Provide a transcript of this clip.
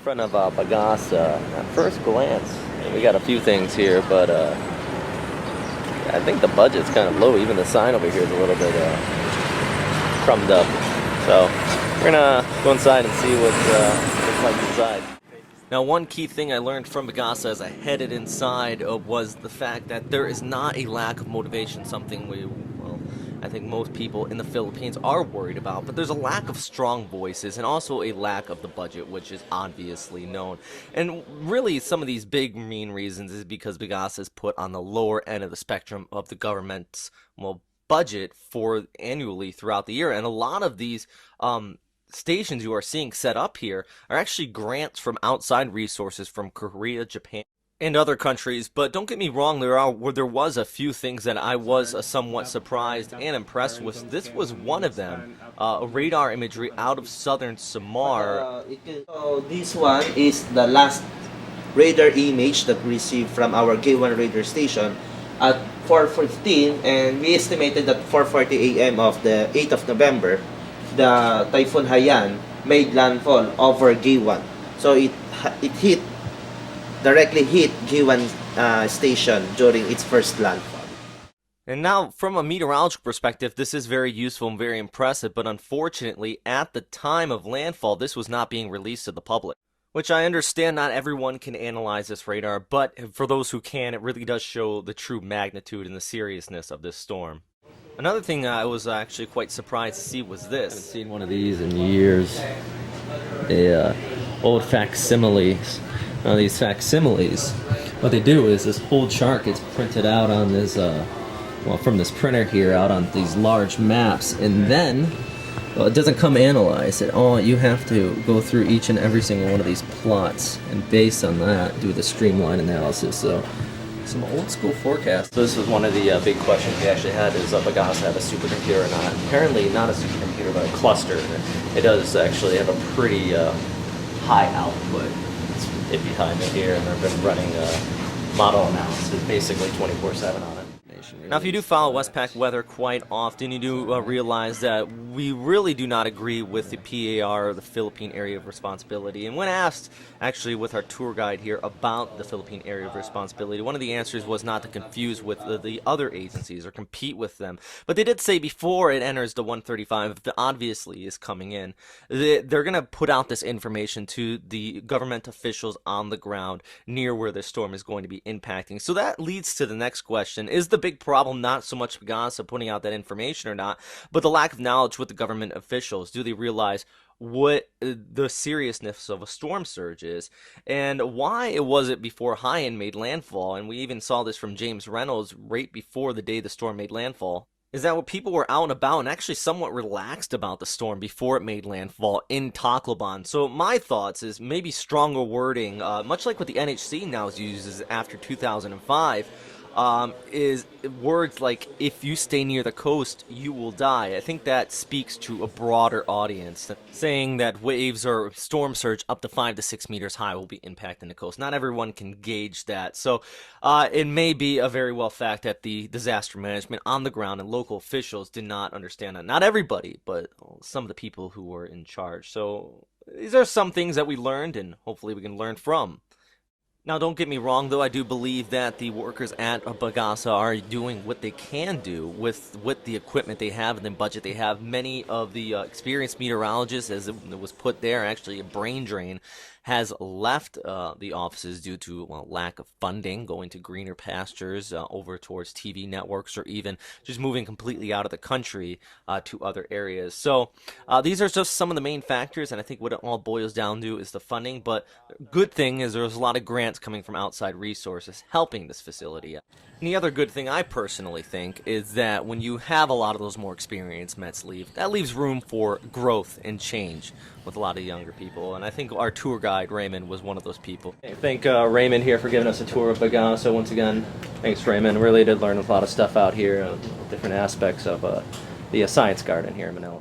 front of PAGASA. At first glance, we got a few things here, but I think the budget's kind of low. Even the sign over here is a little bit crumbed up. So we're gonna go inside and see what looks like inside. Now, one key thing I learned from PAGASA as I headed inside was the fact that there is not a lack of motivation, something I think most people in the Philippines are worried about, but there's a lack of strong voices and also a lack of the budget, which is obviously known. And really, some of these big main reasons is because PAGASA is put on the lower end of the spectrum of the government's, budget for annually throughout the year. And a lot of these stations you are seeing set up here are actually grants from outside resources from Korea, Japan, and other countries. But don't get me wrong, there was a few things that I was somewhat surprised and impressed with. This was one of them, a radar imagery out of southern Samar. So this one is the last radar image that we received from our K1 radar station at 4:15, and we estimated that 4:40 a.m. of the 8th of November, the Typhoon Haiyan made landfall over G1. So it directly hit G1 station during its first landfall. And now, from a meteorological perspective, this is very useful and very impressive, but unfortunately, at the time of landfall, this was not being released to the public. Which I understand not everyone can analyze this radar, but for those who can, it really does show the true magnitude and the seriousness of this storm. Another thing I was actually quite surprised to see was this. I haven't seen one of these in years. Old facsimiles. Now these facsimiles, what they do is this whole chart gets printed out on this, from this printer here, out on these large maps, and then it doesn't come analyzed at all. You have to go through each and every single one of these plots, and based on that, do the streamline analysis. So, some old school forecasts. So this was one of the big questions we actually had: is PAGASA have a supercomputer or not? Apparently, not a supercomputer, but a cluster. It does actually have a pretty high output. It's behind it here, and they've been running model analysis basically 24/7 on it. Now, if you do follow Westpac weather quite often, you do realize that we really do not agree with the PAR, the Philippine Area of Responsibility. And when asked, actually, with our tour guide here about the Philippine Area of Responsibility, one of the answers was not to confuse with the other agencies or compete with them. But they did say before it enters the 135, that obviously is coming in, they're going to put out this information to the government officials on the ground near where the storm is going to be impacting. So that leads to the next question. Is the big problem not so much PAGASA putting out that information or not, but the lack of knowledge with the government officials? Do they realize what the seriousness of a storm surge is, and why was it before Haiyan made landfall? And we even saw this from James Reynolds right before the day the storm made landfall. Is that what people were out and about and actually somewhat relaxed about the storm before it made landfall in Tacloban? So my thoughts is maybe stronger wording, much like what the NHC now uses after 2005. Is words like, if you stay near the coast, you will die. I think that speaks to a broader audience, saying that waves or storm surge up to 5 to 6 meters high will be impacting the coast. Not everyone can gauge that. So it may be a very well fact that the disaster management on the ground and local officials did not understand that. Not everybody, but some of the people who were in charge. So these are some things that we learned, and hopefully we can learn from. Now, don't get me wrong, though. I do believe that the workers at PAGASA are doing what they can do with the equipment they have and the budget they have. Many of the experienced meteorologists, as it was put there, actually a brain drain, has left the offices due to lack of funding, going to greener pastures, over towards TV networks, or even just moving completely out of the country to other areas. So these are just some of the main factors, and I think what it all boils down to is the funding. But good thing is there's a lot of grants coming from outside resources helping this facility. And the other good thing I personally think is that when you have a lot of those more experienced Mets leave, that leaves room for growth and change with a lot of younger people. And I think our tour guide, Raymond, was one of those people. Thank Raymond here for giving us a tour of PAGASA once again. Thanks, Raymond. Really did learn a lot of stuff out here, different aspects of the science garden here in Manila.